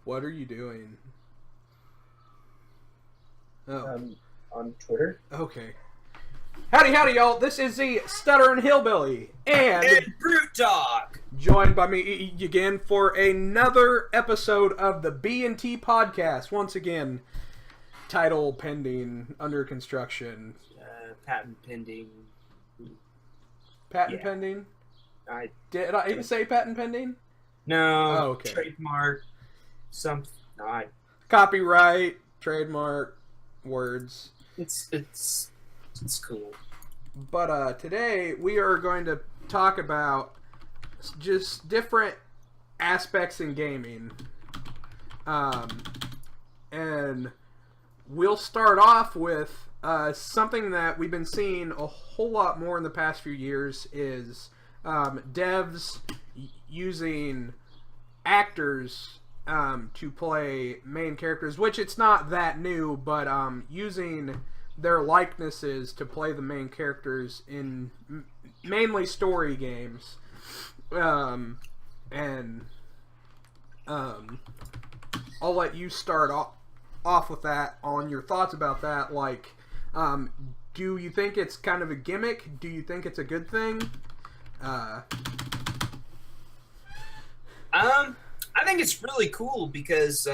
What are you doing? Oh. On Twitter. Okay. Howdy, y'all. This is the Stutterin Hillbilly and BrutDog, joined by me again for another episode of the B&T Podcast. Once again, title pending, under construction. Patent pending. Patent pending? Did I even did. say patent pending? No. Oh, okay. Trademark. Copyright, trademark, words. It's cool. But today we are going to talk about just different aspects in gaming. And we'll start off with something that we've been seeing a whole lot more in the past few years is devs using actors to play main characters, which it's not that new, but using their likenesses to play the main characters in mainly story games. And I'll let you start off with that on your thoughts about that. Like, do you think it's kind of a gimmick? Do you think it's a good thing? I think it's really cool because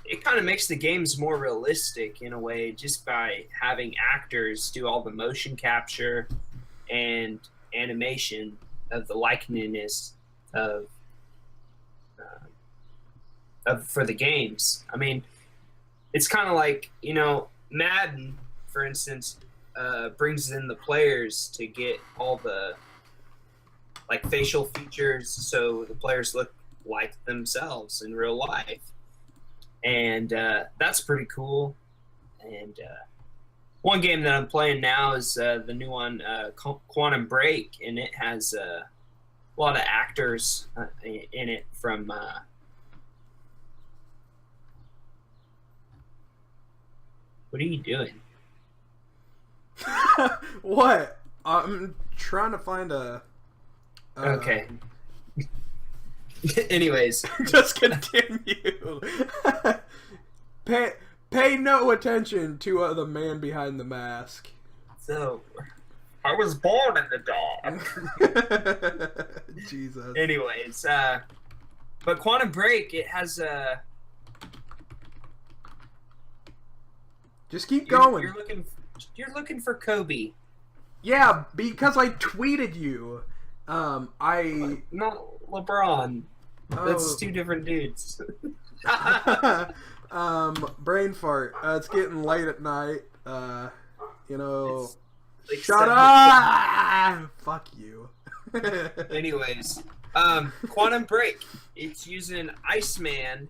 it kind of makes the games more realistic in a way, just by having actors do all the motion capture and animation of the likeliness of for the games. I mean, it's kind of like, Madden, for instance, brings in the players to get all the facial features so the players look like themselves in real life, and that's pretty cool. And one game that I'm playing now is the new one, Quantum Break, and it has a lot of actors in it from what are you doing? What? I'm trying to find a okay. Anyways, just continue. Pay no attention to the man behind the mask. So, I was born in the dark. Jesus. Anyways, but Quantum Break, it has a. Just keep going. You're looking for Kobe. Yeah, because I tweeted you. No, LeBron. That's two different dudes. Brain fart. It's getting late at night. Like shut up! Fuck you. Anyways, Quantum Break. It's using Iceman,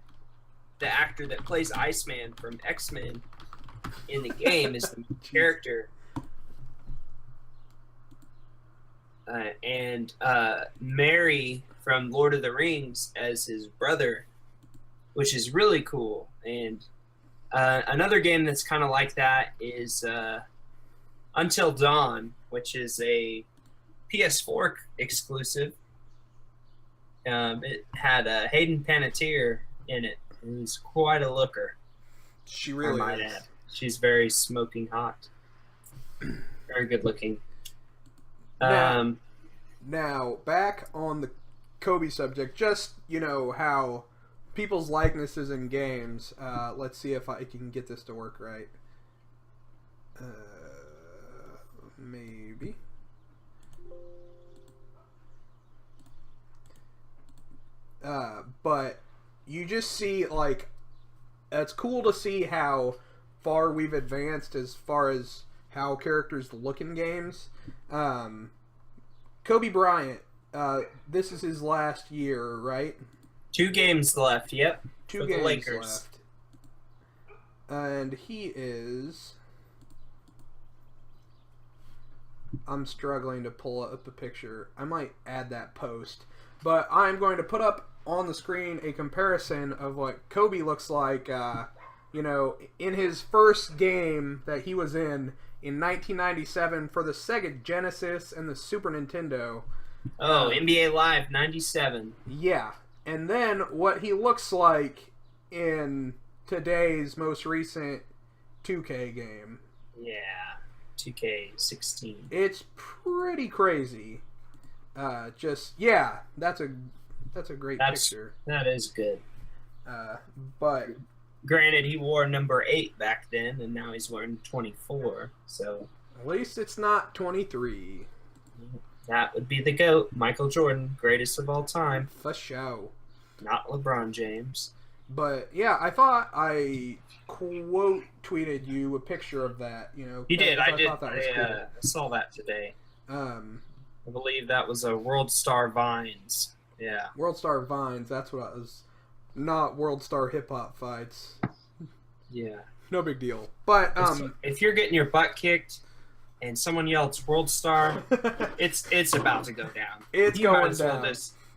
the actor that plays Iceman from X-Men in the game, is the character. And Merry from Lord of the Rings as his brother, which is really cool. And another game that's kind of like that is Until Dawn, which is a PS4 exclusive. It had Hayden Panettiere in it. It was quite a looker. She really I might is. add. She's very smoking hot. Very good looking. Now, back on the Kobe subject, just, how people's likenesses in games, let's see if I can get this to work right. Maybe. But you just see, it's cool to see how far we've advanced as far as how characters look in games. Kobe Bryant, this is his last year, right? 2 games left, yep. Two for games the Lakers. left. And he is... I'm struggling to pull up a picture. I might add that post. But I'm going to put up on the screen a comparison of what Kobe looks like, in his first game that he was in, in 1997 for the Sega Genesis and the Super Nintendo. Oh, NBA Live 97. Yeah. And then what he looks like in today's most recent 2K game. Yeah, 2K16. It's pretty crazy. That's a great picture. That is good. But granted, he wore number 8 back then, and now he's wearing 24. So at least it's not 23. That would be the GOAT, Michael Jordan, greatest of all time. For sure. Not LeBron James. But yeah, I thought I quote tweeted you a picture of that. You did. I did. Thought that was cool. I saw that today. I believe that was a World Star Vines. Yeah. World Star Vines. That's what it was. Not World Star Hip Hop Fights. Yeah. No big deal. But if you're getting your butt kicked and someone yells World Star, it's about to go down. It's going down.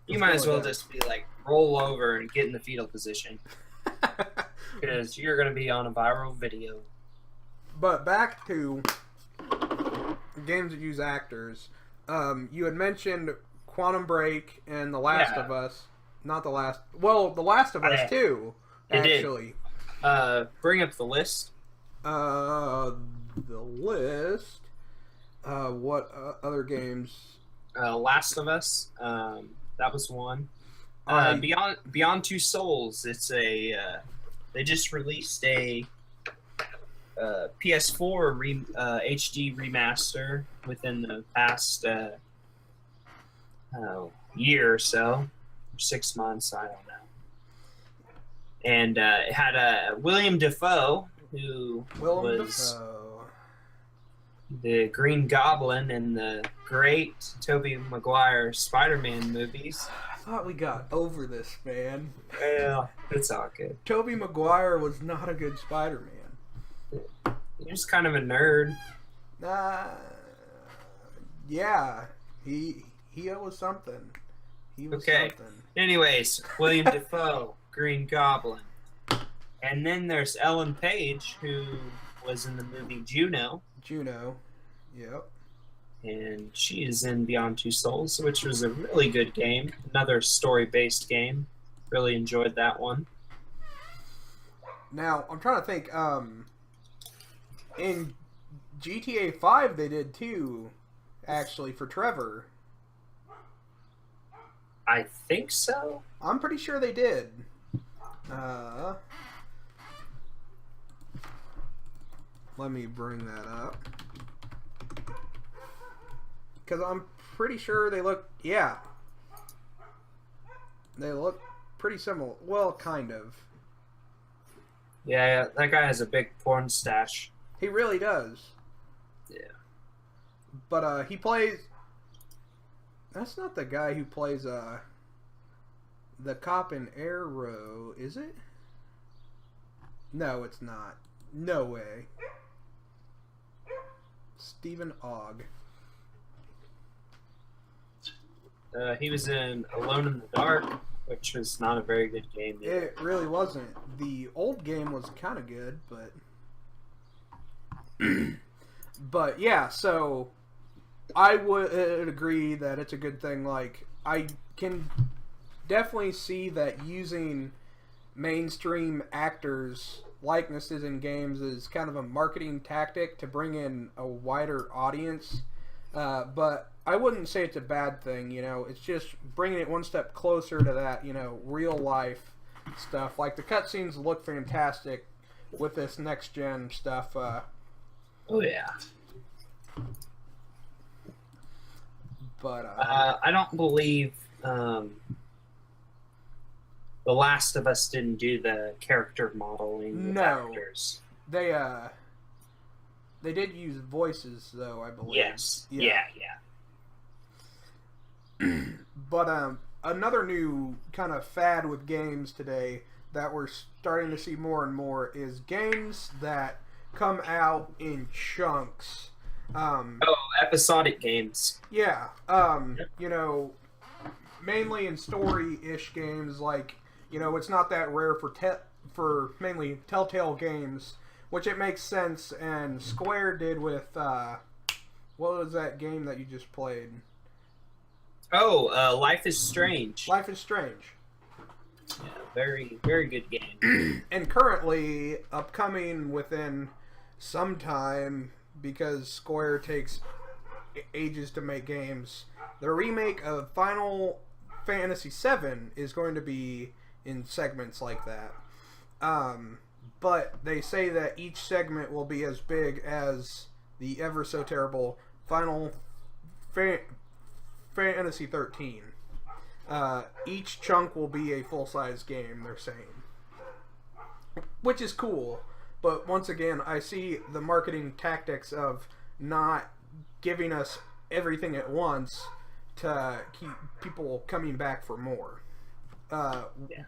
You might as well just be like, roll over and get in the fetal position. Because you're going to be on a viral video. But back to games that use actors. You had mentioned Quantum Break and The Last of Us. Not The Last... Well, The Last of Us 2, actually. Bring up the list. The list... what other games? Last of Us. That was one. Beyond Two Souls. It's a. They just released a PS4 HD remaster within the past year or so, 6 months. I don't know. And it had William Dafoe, who was the Green Goblin in the great Tobey Maguire Spider-Man movies. I thought we got over this, man. Yeah, it's all good. Tobey Maguire was not a good Spider-Man. He was kind of a nerd. Yeah, he was something. He was something. Anyways, William Dafoe, Green Goblin. And then there's Ellen Page, who was in the movie Juno. Yep. And she is in Beyond Two Souls, which was a really good game. Another story-based game. Really enjoyed that one. Now, I'm trying to think, in GTA 5 they did too, actually, for Trevor. I think so. I'm pretty sure they did. Let me bring that up. Because I'm pretty sure they look... Yeah. They look pretty similar. Well, kind of. Yeah, that guy has a big porn stash. He really does. Yeah. But he plays... That's not the guy who plays the cop in Arrow, is it? No, it's not. No way. Stephen Ogg. He was in Alone in the Dark, which was not a very good game either. It really wasn't. The old game was kind of good, but... But yeah, so I would agree that it's a good thing. Like, I can definitely see that using mainstream actors' likenesses in games is kind of a marketing tactic to bring in a wider audience. But I wouldn't say it's a bad thing, It's just bringing it one step closer to that, real life stuff. Like, the cutscenes look fantastic with this next-gen stuff. Oh, yeah. But I don't believe The Last of Us didn't do the character modeling with actors. They did use voices, though, I believe. Yes. Yeah. But another new kind of fad with games today that we're starting to see more and more is games that come out in chunks. Episodic games. Yeah. Mainly in story-ish games, like, it's not that rare for mainly Telltale games which it makes sense. And Square did with what was that game that you just played? Oh, Life is Strange. Life is Strange. Yeah, very, very good game. And currently upcoming within some time, because Square takes ages to make games, the remake of Final Fantasy VII is going to be in segments like that. But they say that each segment will be as big as the ever so terrible Final Fantasy 13. Each chunk will be a full-size game, they're saying. Which is cool, but once again, I see the marketing tactics of not giving us everything at once to keep people coming back for more. Yeah.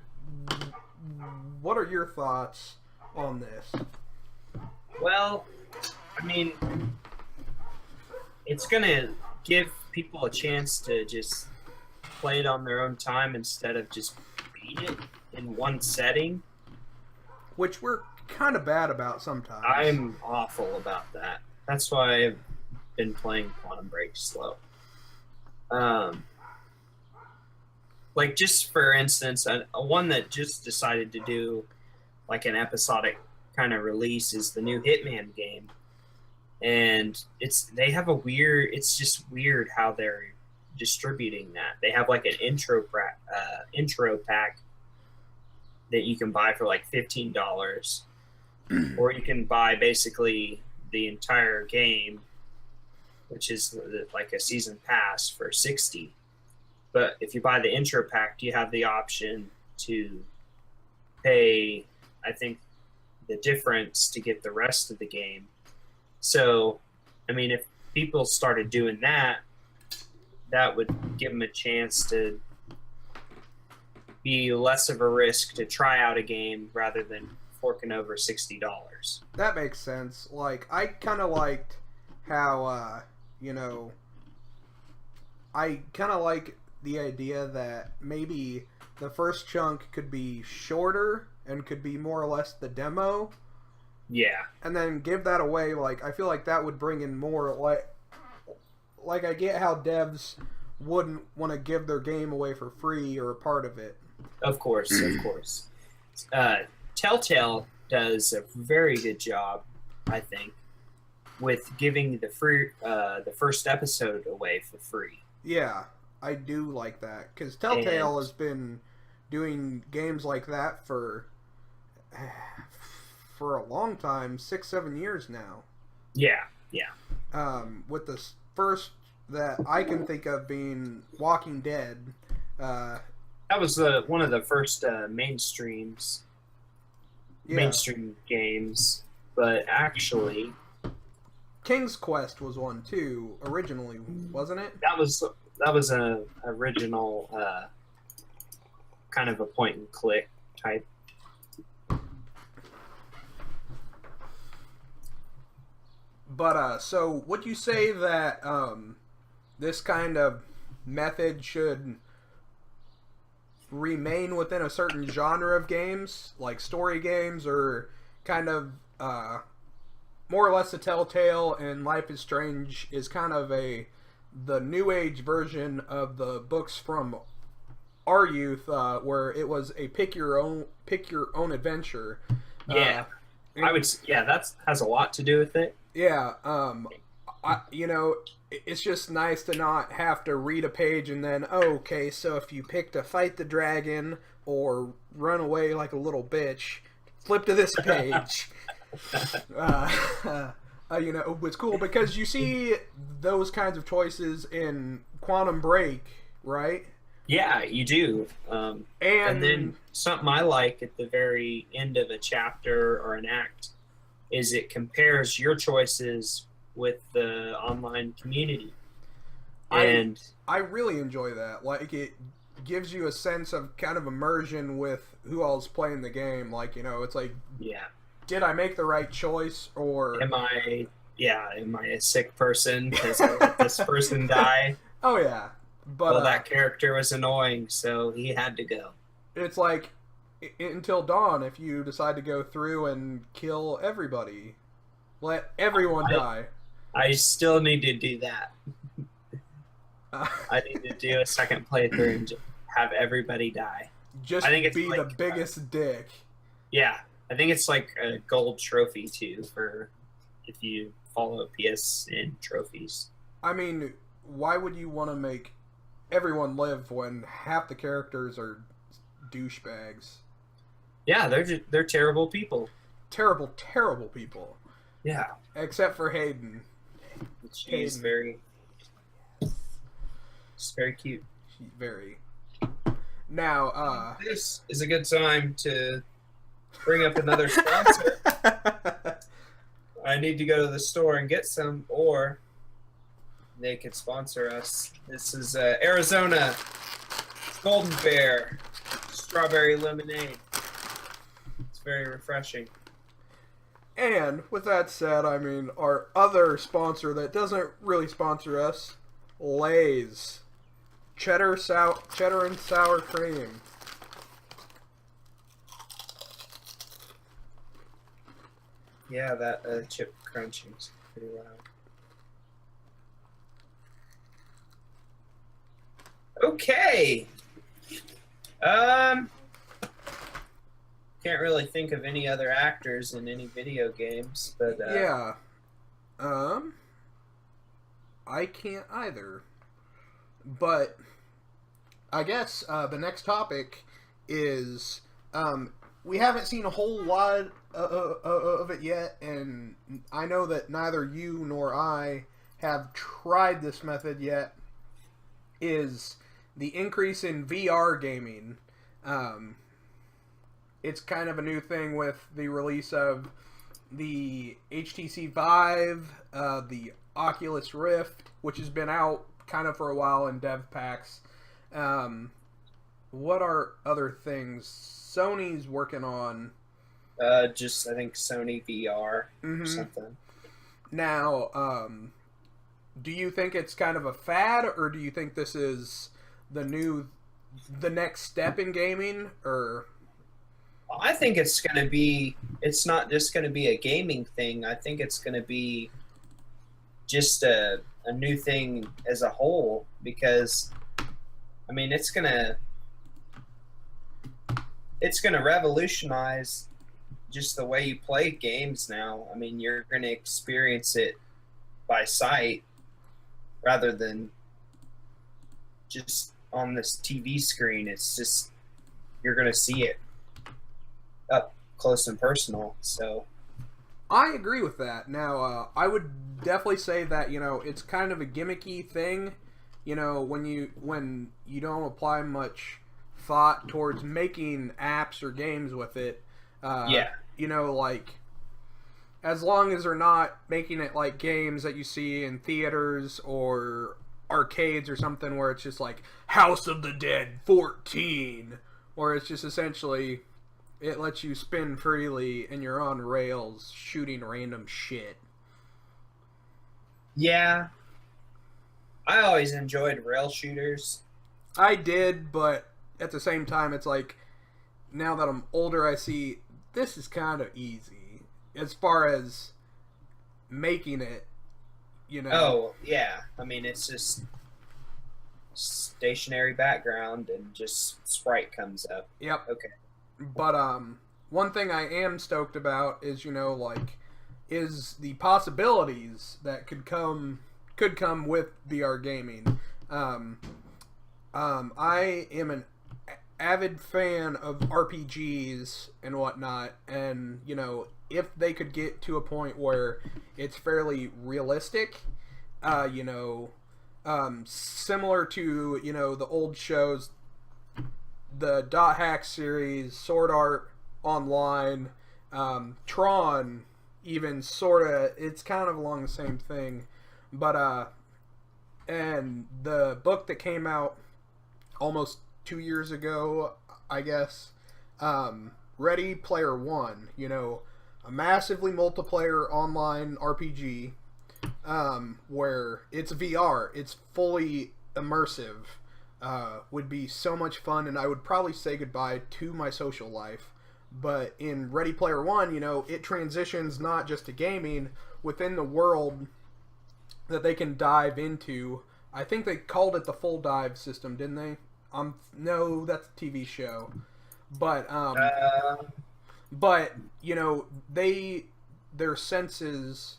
What are your thoughts on this? Well, I mean, it's going to give people a chance to just play it on their own time instead of just beat it in one setting. Which we're kind of bad about sometimes. I'm awful about that. That's why I've been playing Quantum Break slow. Like, just for instance, a one that just decided to do like an episodic kind of release is the new Hitman game. And it's just weird how they're distributing that. They have like an intro pack that you can buy for like $15, or you can buy basically the entire game, which is like a season pass, for $60. But if you buy the intro pack, you have the option to pay, I think, the difference to get the rest of the game. So, I mean, if people started doing that, that would give them a chance to be less of a risk to try out a game rather than forking over $60. That makes sense. Like, I kind of liked how, I kind of like the idea that maybe the first chunk could be shorter and could be more or less the demo. Yeah. And then give that away. Like, I feel like that would bring in more, like I get how devs wouldn't want to give their game away for free or a part of it. Of course. Telltale does a very good job, I think, with giving the first episode away for free. Yeah, I do like that, because Telltale has been doing games like that for a long time, 6-7 years now. Yeah. With the first that I can think of being Walking Dead. That was one of the first mainstream games, but actually, King's Quest was one too originally, wasn't it? That was an original kind of a point and click type. But so would you say that this kind of method should remain within a certain genre of games, like story games, or kind of more or less a Telltale, and Life is Strange is kind of the new age version of the books from our youth, where it was a pick your own adventure. Yeah, that has a lot to do with it. Yeah, it's just nice to not have to read a page and then, okay, so if you pick to fight the dragon or run away like a little bitch, flip to this page. It's cool because you see those kinds of choices in Quantum Break, right? Yeah, you do. And then something I like at the very end of a chapter or an act is it compares your choices with the online community. And I really enjoy that. Like, it gives you a sense of kind of immersion with who all's playing the game. Like, it's like, yeah, did I make the right choice, or am I a sick person because I let this person die? Oh yeah, but that character was annoying, so he had to go. It's like, until dawn if you decide to go through and kill everybody. Let everyone die. I still need to do that. I need to do a second playthrough and have everybody die. Just I think it's be like, the biggest dick. Yeah, I think it's like a gold trophy too for if you follow PSN trophies. I mean, why would you want to make everyone live when half the characters are douchebags? Yeah, they're terrible people. Terrible, terrible people. Yeah. Except for Hayden. She's very cute. She's very. Now, this is a good time to bring up another sponsor. I need to go to the store and get some, or they could sponsor us. This is Arizona Golden Bear Strawberry Lemonade. It's very refreshing. And with that said, I mean, our other sponsor that doesn't really sponsor us, Lay's cheddar and sour cream. Yeah, that chip crunching is pretty loud. Okay. Can't really think of any other actors in any video games, but yeah. I can't either. But I guess the next topic is we haven't seen a whole lot of it yet, and I know that neither you nor I have tried this method yet, is the increase in VR gaming. It's kind of a new thing with the release of the HTC Vive, the Oculus Rift, which has been out kind of for a while in dev packs. What are other things Sony's working on? Just I think Sony VR or something. Now, do you think it's kind of a fad, or do you think this is the next step in gaming, or? I think it's going to be, it's not just going to be a gaming thing. I think it's going to be just a new thing as a whole, because, I mean, it's going to revolutionize just the way you play games now. I mean, you're going to experience it by sight rather than just on this TV screen. It's just, you're going to see it up close and personal. So I agree with that. Now, I would definitely say that, it's kind of a gimmicky thing, when you don't apply much thought towards making apps or games with it. Yeah. Like, as long as they're not making it like games that you see in theaters or arcades or something where it's just like House of the Dead 14, or it's just essentially it lets you spin freely and you're on rails shooting random shit. Yeah. I always enjoyed rail shooters. I did, but at the same time, it's like, now that I'm older, I see this is kind of easy as far as making it, Oh, yeah. I mean, it's just stationary background and just sprite comes up. Yep. Okay. But one thing I am stoked about is is the possibilities that could come with VR gaming. I am an avid fan of RPGs and whatnot, and if they could get to a point where it's fairly realistic, similar to the old shows, the Dot Hack series, Sword Art Online, Tron, even sorta, it's kind of along the same thing, but and the book that came out almost 2 years ago, I guess, Ready Player One, a massively multiplayer online RPG, where it's VR, it's fully immersive. would be so much fun, and I would probably say goodbye to my social life. But in Ready Player One, it transitions not just to gaming within the world that they can dive into. I think they called it the full dive system, didn't they? No, that's a TV show. But their senses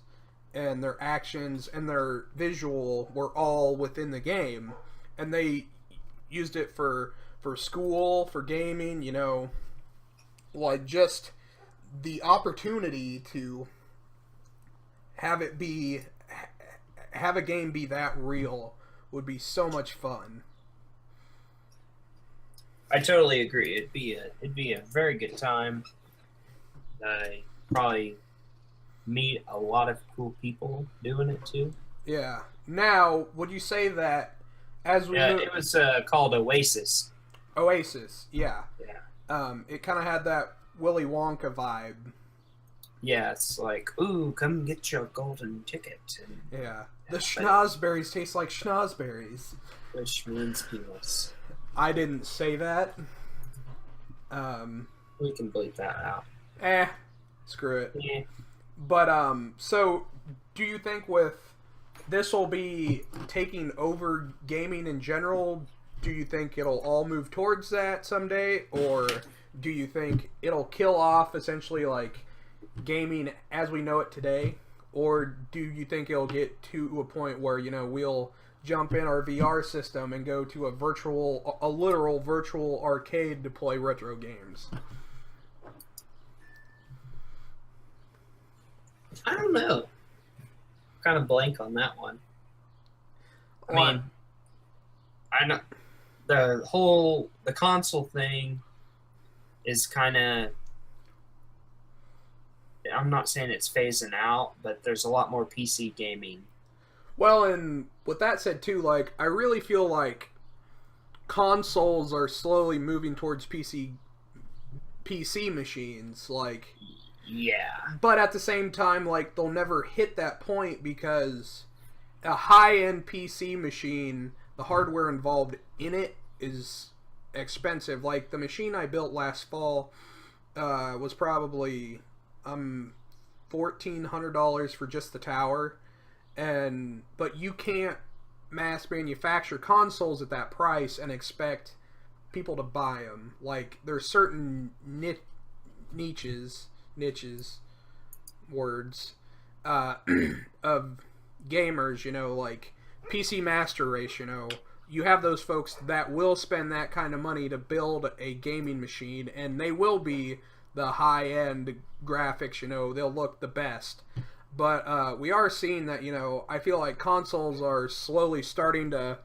and their actions and their visual were all within the game, and they used it for school, for gaming, like just the opportunity to have a game be that real would be so much fun. I totally agree. It'd be a very good time. Probably meet a lot of cool people doing it too. Yeah. Now, would you say that it was called Oasis. Oasis, yeah. Yeah. It kind of had that Willy Wonka vibe. Yeah, it's like, ooh, come get your golden ticket. And, yeah. The schnozberries taste like schnozberries. Which means penis. I didn't say that. We can bleep that out. Screw it. Yeah. But, so, do you think this will be taking over gaming in general? Do you think it'll all move towards that someday? Or do you think it'll kill off essentially like gaming as we know it today? Or do you think it'll get to a point where, we'll jump in our VR system and go to a literal virtual arcade to play retro games? I don't know. Kind of blank on that one. I mean, I know the console thing is kind of. I'm not saying it's phasing out, but there's a lot more PC gaming. Well, and with that said too, like I really feel like consoles are slowly moving towards PC machines, like. Yeah. But at the same time, like, they'll never hit that point because a high-end PC machine, the hardware involved in it is expensive. Like, the machine I built last fall was probably $1,400 for just the tower. But you can't mass manufacture consoles at that price and expect people to buy them. Like, there's certain niches words of gamers, like PC Master Race, you have those folks that will spend that kind of money to build a gaming machine, and they will be the high-end graphics, they'll look the best. But we are seeing that, I feel like consoles are slowly starting to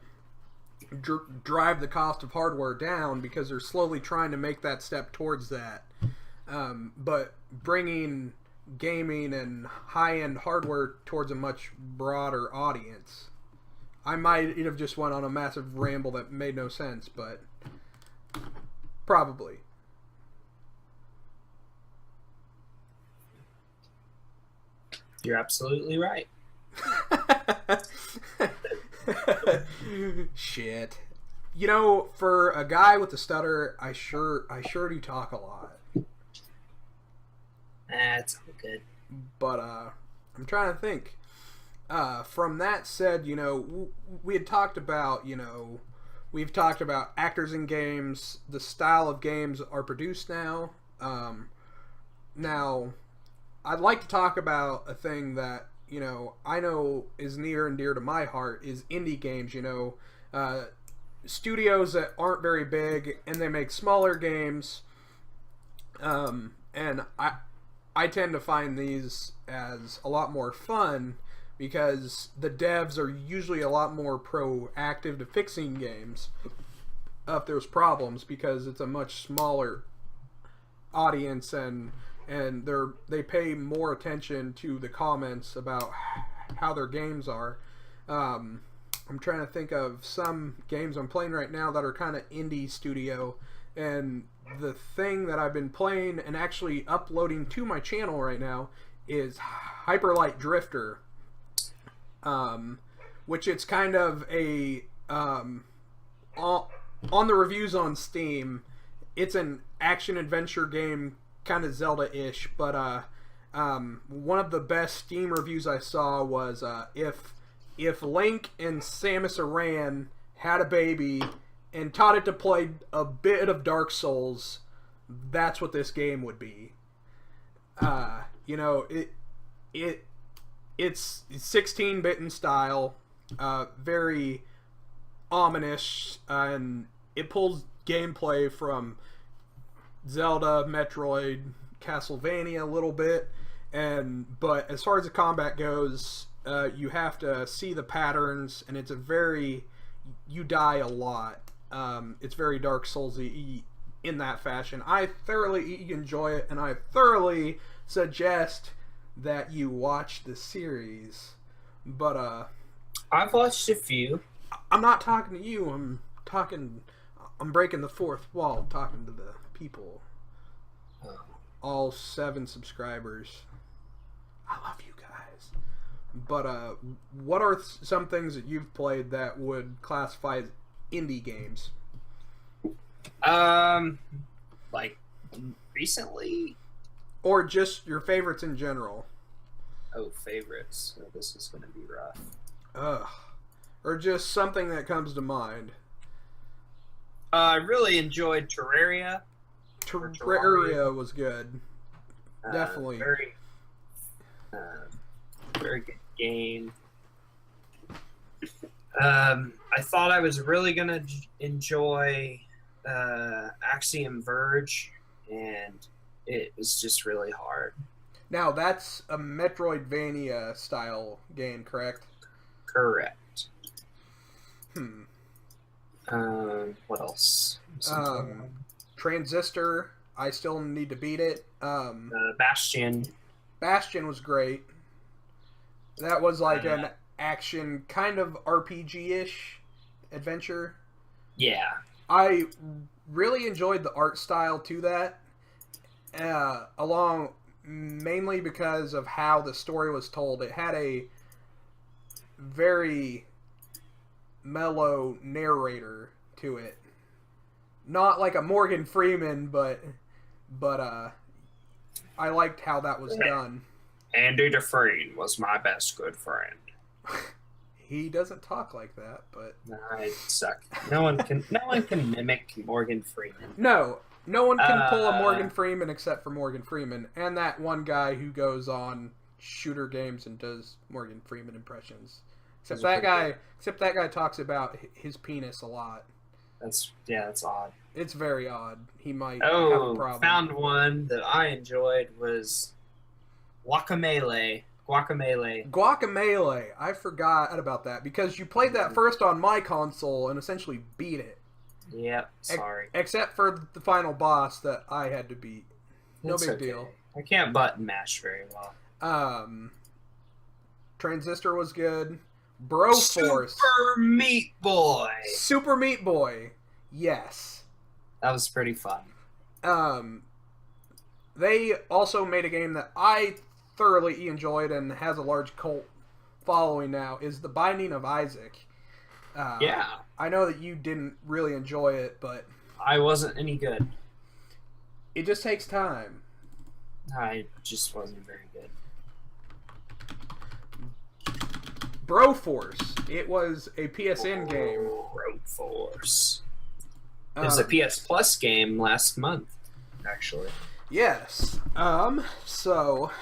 drive the cost of hardware down because they're slowly trying to make that step towards that. But bringing gaming and high-end hardware towards a much broader audience. I might have just went on a massive ramble that made no sense, but probably. You're absolutely right. Shit. For a guy with a stutter, I sure do talk a lot. That's good. But I'm trying to think. From that said, we had talked about, we've talked about actors in games, the style of games are produced now. Now, I'd like to talk about a thing that, I know is near and dear to my heart is indie games, studios that aren't very big and they make smaller games. And I tend to find these as a lot more fun because the devs are usually a lot more proactive to fixing games if there's problems because it's a much smaller audience and they pay more attention to the comments about how their games are. I'm trying to think of some games I'm playing right now that are kind of indie studio, and the thing that I've been playing and actually uploading to my channel right now is Hyperlight Drifter, which it's kind of a on the reviews on Steam, it's an action-adventure game, kind of Zelda-ish, but one of the best Steam reviews I saw was if Link and Samus Aran had a baby and taught it to play a bit of Dark Souls, that's what this game would be. It's 16-bit in style, very ominous, and it pulls gameplay from Zelda, Metroid, Castlevania a little bit, but as far as the combat goes, you have to see the patterns, and you die a lot. It's very Dark Souls-y in that fashion. I thoroughly enjoy it, and I thoroughly suggest that you watch the series. But I've watched a few. I'm not talking to you. I'm breaking the fourth wall, talking to the people. All 7 subscribers. I love you guys. But what are some things that you've played that would classify as indie games? Like recently, or just your favorites in general? Oh, favorites. Oh, this is going to be rough. Or just something that comes to mind. I really enjoyed Terraria. Terraria was good. Definitely. Very good game. I thought I was really going to enjoy Axiom Verge, and it was just really hard. Now, that's a Metroidvania style game, correct? Correct. What else? Transistor, I still need to beat it. Bastion. Bastion was great. That was like an action, kind of RPG-ish adventure. Yeah. I really enjoyed the art style to that, mainly because of how the story was told. It had a very mellow narrator to it. Not like a Morgan Freeman, but I liked how that was done. Andy Dufresne was my best good friend. He doesn't talk like that, but I suck. No one can mimic Morgan Freeman. No one can pull a Morgan Freeman except for Morgan Freeman and that one guy who goes on shooter games and does Morgan Freeman impressions. Except that guy talks about his penis a lot. That's odd. It's very odd. He might have a problem. Found one that I enjoyed was Guacamelee. I forgot about that because you played that first on my console and essentially beat it. Yep, sorry. Except for the final boss that I had to beat. No big deal. I can't button mash very well. Transistor was good. Broforce. Super Meat Boy. Yes. That was pretty fun. They also made a game that I thoroughly enjoyed and has a large cult following now, is The Binding of Isaac. Yeah. I know that you didn't really enjoy it, but I wasn't any good. It just takes time. I just wasn't very good. Broforce. It was a PSN game. Broforce. It was a PS Plus game last month, actually. Yes. So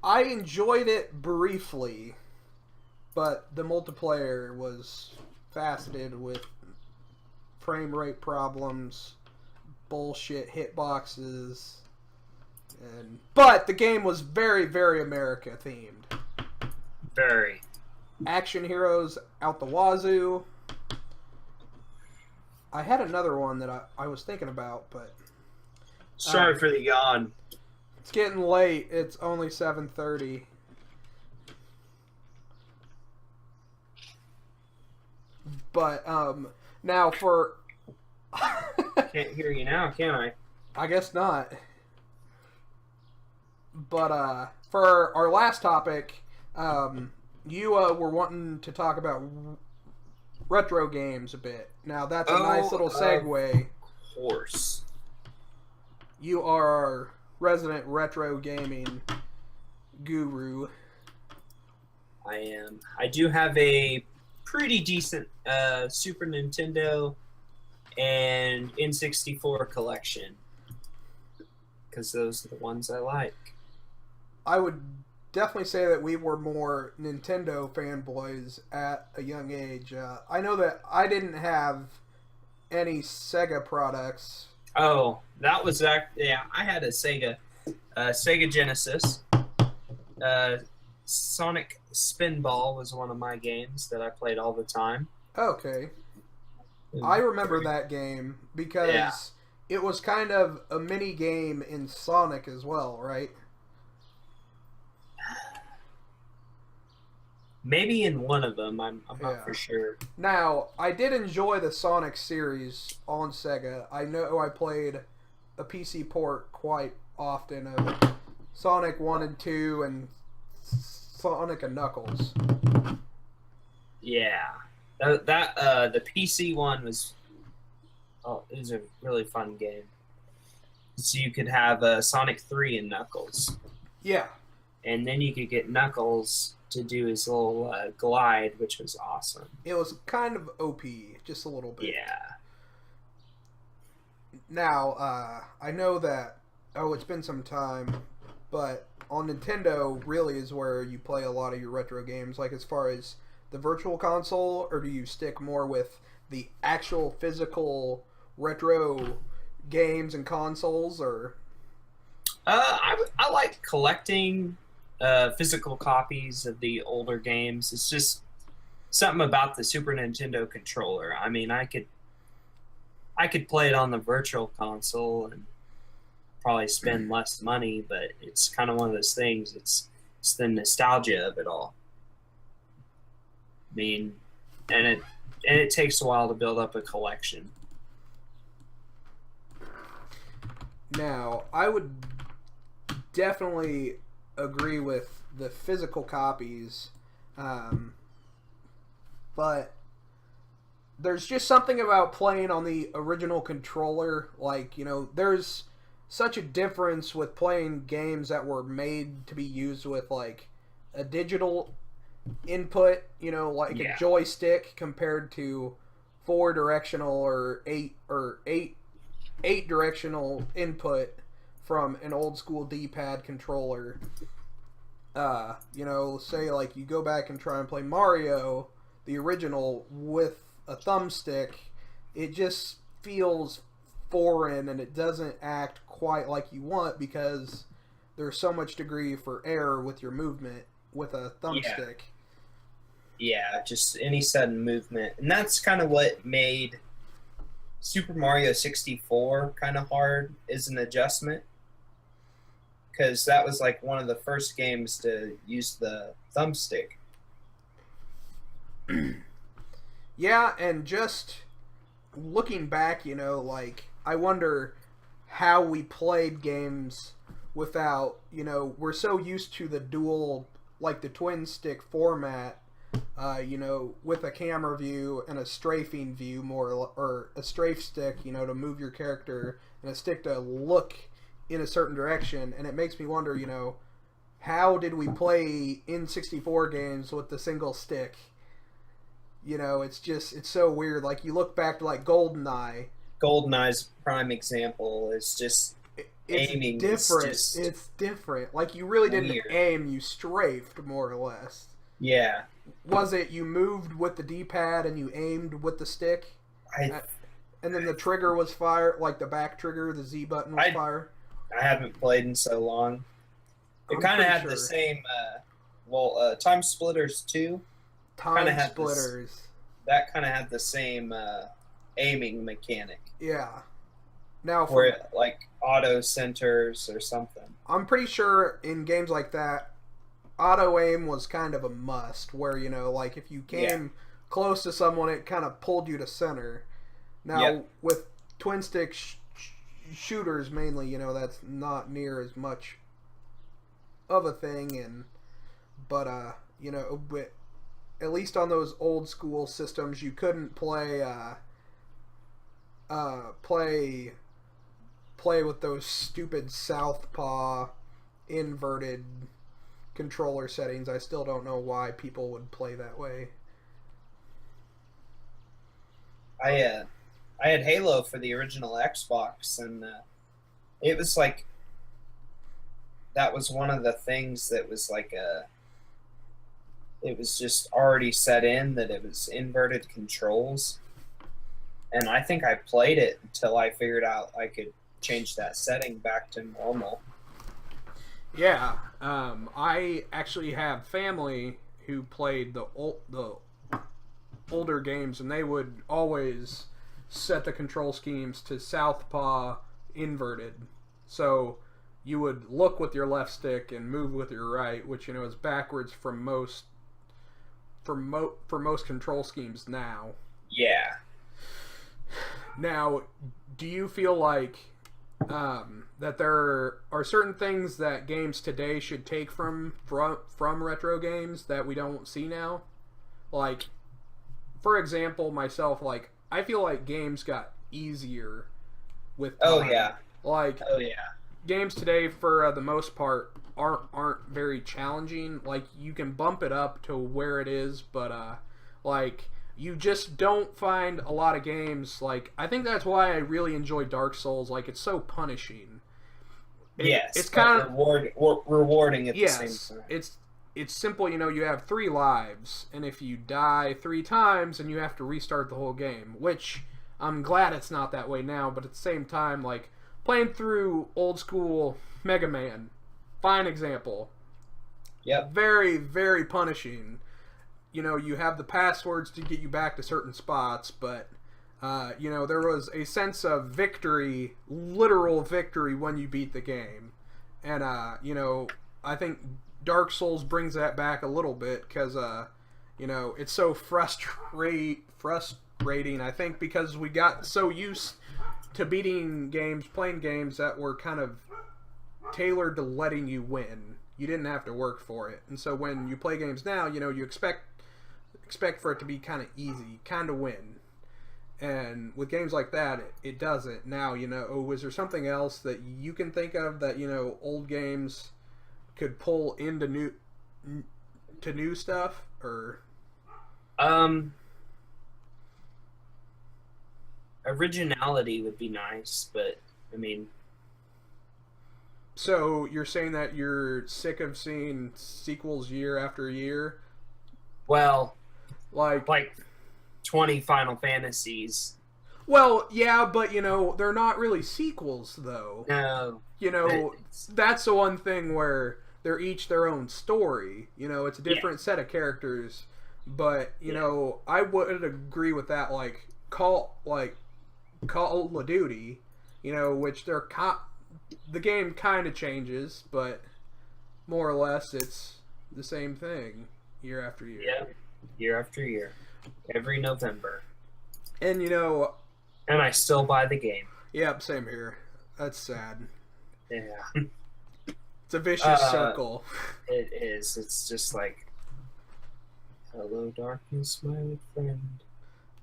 I enjoyed it briefly, but the multiplayer was faceted with frame rate problems, bullshit hitboxes, but the game was very, very America themed. Very. Action heroes out the wazoo. I had another one that I was thinking about, but sorry for the yawn. It's getting late. It's only 7:30. But now for can't hear you now, can I? I guess not. But for our last topic, you were wanting to talk about retro games a bit. Now, that's a nice little segue. Of course. You are our resident retro gaming guru. I am. I do have a pretty decent Super Nintendo and N64 collection, because those are the ones I like. I would definitely say that we were more Nintendo fanboys at a young age. I know that I didn't have any Sega products. Oh, that was that. Yeah, I had a Sega Genesis. Sonic Spinball was one of my games that I played all the time. Okay. I remember that game because it was kind of a mini game in Sonic as well, right? Maybe in one of them, I'm not for sure. Now, I did enjoy the Sonic series on Sega. I know I played a PC port quite often of Sonic 1 and 2 and Sonic and Knuckles. Yeah. The PC one was it was a really fun game. So you could have Sonic 3 and Knuckles. Yeah. And then you could get Knuckles to do his little glide, which was awesome. It was kind of OP, just a little bit. Yeah. Now, I know that, it's been some time, but on Nintendo really is where you play a lot of your retro games, like as far as the virtual console, or do you stick more with the actual physical retro games and consoles, or? I like collecting physical copies of the older games. It's just something about the Super Nintendo controller. I mean, I could play it on the virtual console and probably spend less money, but it's kind of one of those things. It's the nostalgia of it all. I mean, and it takes a while to build up a collection. Now, I would definitely agree with the physical copies, but there's just something about playing on the original controller. Like, there's such a difference with playing games that were made to be used with like a digital input, like a joystick, compared to 4-directional or 8 directional input from an old school D-pad controller. Say like you go back and try and play Mario, the original, with a thumbstick, it just feels foreign and it doesn't act quite like you want because there's so much degree for error with your movement with a thumbstick. Yeah, just any sudden movement. And that's kind of what made Super Mario 64 kind of hard, is an adjustment. Because that was like one of the first games to use the thumbstick. Yeah, and just looking back, I wonder how we played games without, we're so used to the dual, like the twin stick format, with a camera view and a strafing view, or a strafe stick, to move your character, and a stick to look in a certain direction. And it makes me wonder, how did we play N64 games with the single stick? It's so weird. Like, you look back to like GoldenEye. GoldenEye's prime example is just aiming. Different. It's different. Like, you really didn't aim, you strafed, more or less. Yeah. Was it you moved with the D-pad and you aimed with the stick? And then the trigger was fire, like the back trigger, the Z button was fire? I haven't played in so long. It kind of had the same, Time Splitters 2. Time Splitters. That kind of had the same aiming mechanic. Yeah. Now, where it, like, auto centers or something. I'm pretty sure in games like that, auto aim was kind of a must, where, like if you came close to someone, it kind of pulled you to center. Now, with twin stick shooters mainly, that's not near as much of a thing, but at least on those old school systems, you couldn't play with those stupid southpaw inverted controller settings. I still don't know why people would play that way. I had Halo for the original Xbox, and it was like that was one of the things that was like it was just already set in that it was inverted controls, and I think I played it until I figured out I could change that setting back to normal. Yeah, I actually have family who played the older games, and they would always set the control schemes to southpaw inverted. So you would look with your left stick and move with your right, which is backwards from most control schemes now. Yeah. Now, do you feel like that there are certain things that games today should take from retro games that we don't see now? Like, for example, myself, like, I feel like games got easier with time. Oh yeah. Like, oh yeah. Games today, for the most part, aren't very challenging. Like, you can bump it up to where it is, but like, you just don't find a lot of games. Like, I think that's why I really enjoy Dark Souls. Like, it's so punishing. It's kind of rewarding at the same time. It's simple. You have 3 lives, and if you die 3 times, and you have to restart the whole game. Which I'm glad it's not that way now. But at the same time, like, playing through old school Mega Man, fine example. Yep. Very, very punishing. You have the passwords to get you back to certain spots, but there was a sense of victory, literal victory, when you beat the game. And I think Dark Souls brings that back a little bit, because it's so frustrating, I think, because we got so used to beating games, playing games that were kind of tailored to letting you win. You didn't have to work for it. And so when you play games now, you expect for it to be kind of easy, kind of win. And with games like that, it doesn't. Now, is there something else that you can think of that, old games could pull into new stuff? Or originality would be nice, but I mean, so you're saying that you're sick of seeing sequels year after year? Well, like 20 Final Fantasies. Well, yeah, but they're not really sequels, though. No. That's the one thing where they're each their own story. It's a different set of characters, but I would agree with that. Like Call of Duty, which the game kind of changes, but more or less it's the same thing year after year. Yeah, year after year, every November. And and I still buy the game. Yep, same here. That's sad. Yeah. It's a vicious circle. It is. It's just like, hello, darkness, my old friend.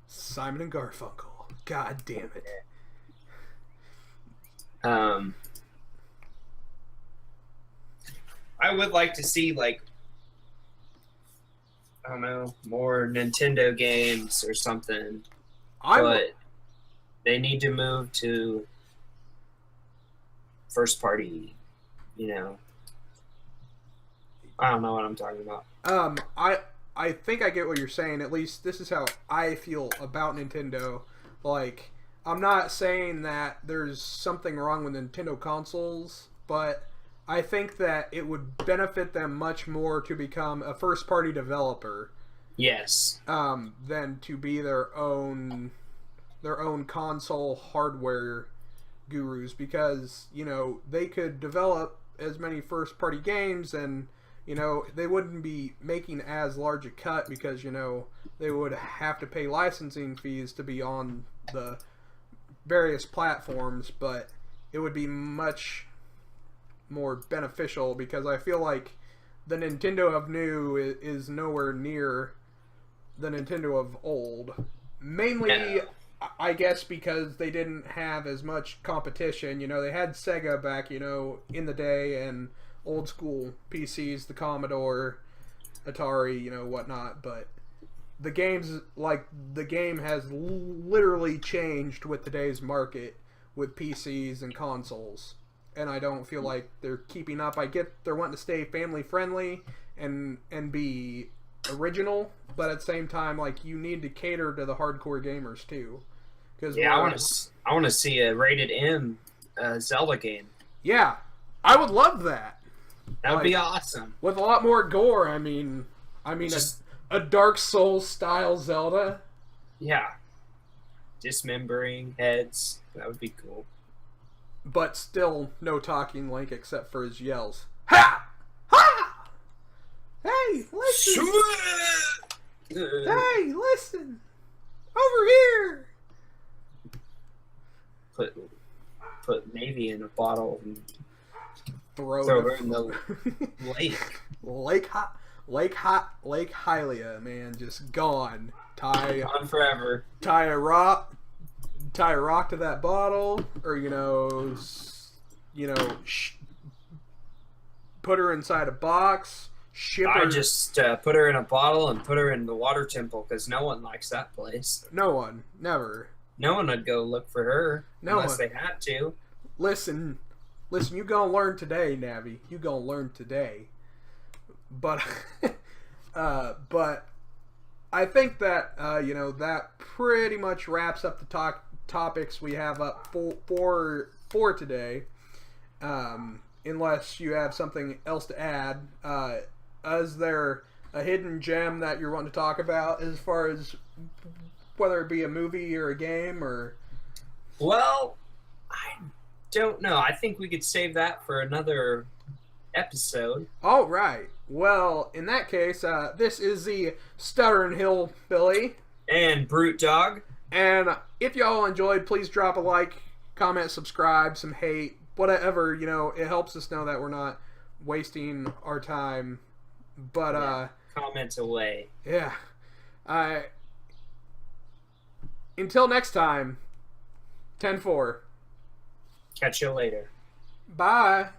Simon and Garfunkel. God damn it. I would like to see, like, I don't know, more Nintendo games or something. But they need to move to first party, I don't know what I'm talking about. I think I get what you're saying. At least this is how I feel about Nintendo. Like, I'm not saying that there's something wrong with Nintendo consoles, but I think that it would benefit them much more to become a first-party developer. Yes. Than to be their own console hardware gurus, because they could develop as many first-party games, and they wouldn't be making as large a cut, because they would have to pay licensing fees to be on the various platforms, but it would be much more beneficial, because I feel like the Nintendo of new is nowhere near the Nintendo of old. Mainly, Yeah. I guess because they didn't have as much competition. They had Sega back, in the day, and old school PCs, the Commodore, Atari, whatnot. But the game has literally changed with today's market with PCs and consoles. And I don't feel like they're keeping up. I get they're wanting to stay family friendly and be original, but at the same time, like, you need to cater to the hardcore gamers too. Cause I want to see a rated M Zelda game. Yeah, I would love that. That would be awesome. With a lot more gore. I mean, Just- a Dark Souls style Zelda. Yeah. Dismembering heads. That would be cool. But still no talking Link except for his yells. Ha! Ha! Hey, listen! Hey, listen! Over here! Put Navy in a bottle and Throw her in the lake. Lake Hylia, man, just gone. On forever. Tie a rock to that bottle, or put her inside a box. Ship her. I just put her in a bottle and put her in the water temple because no one likes that place. No one, never. No one would go look for her unless they had to. Listen, you gonna learn today, Navi. You gonna learn today. But, but I think that that pretty much wraps up the topics we have up for today. Unless you have something else to add, is there a hidden gem that you're wanting to talk about as far as whether it be a movie or a game or? Well, I don't know. I think we could save that for another episode. All right. Well, in that case, this is the Stutterin Hillbilly And BrutDog. And if y'all enjoyed, please drop a like, comment, subscribe, some hate, whatever. It helps us know that we're not wasting our time. But comments away. Yeah. Until next time. 10-4. Catch you later. Bye.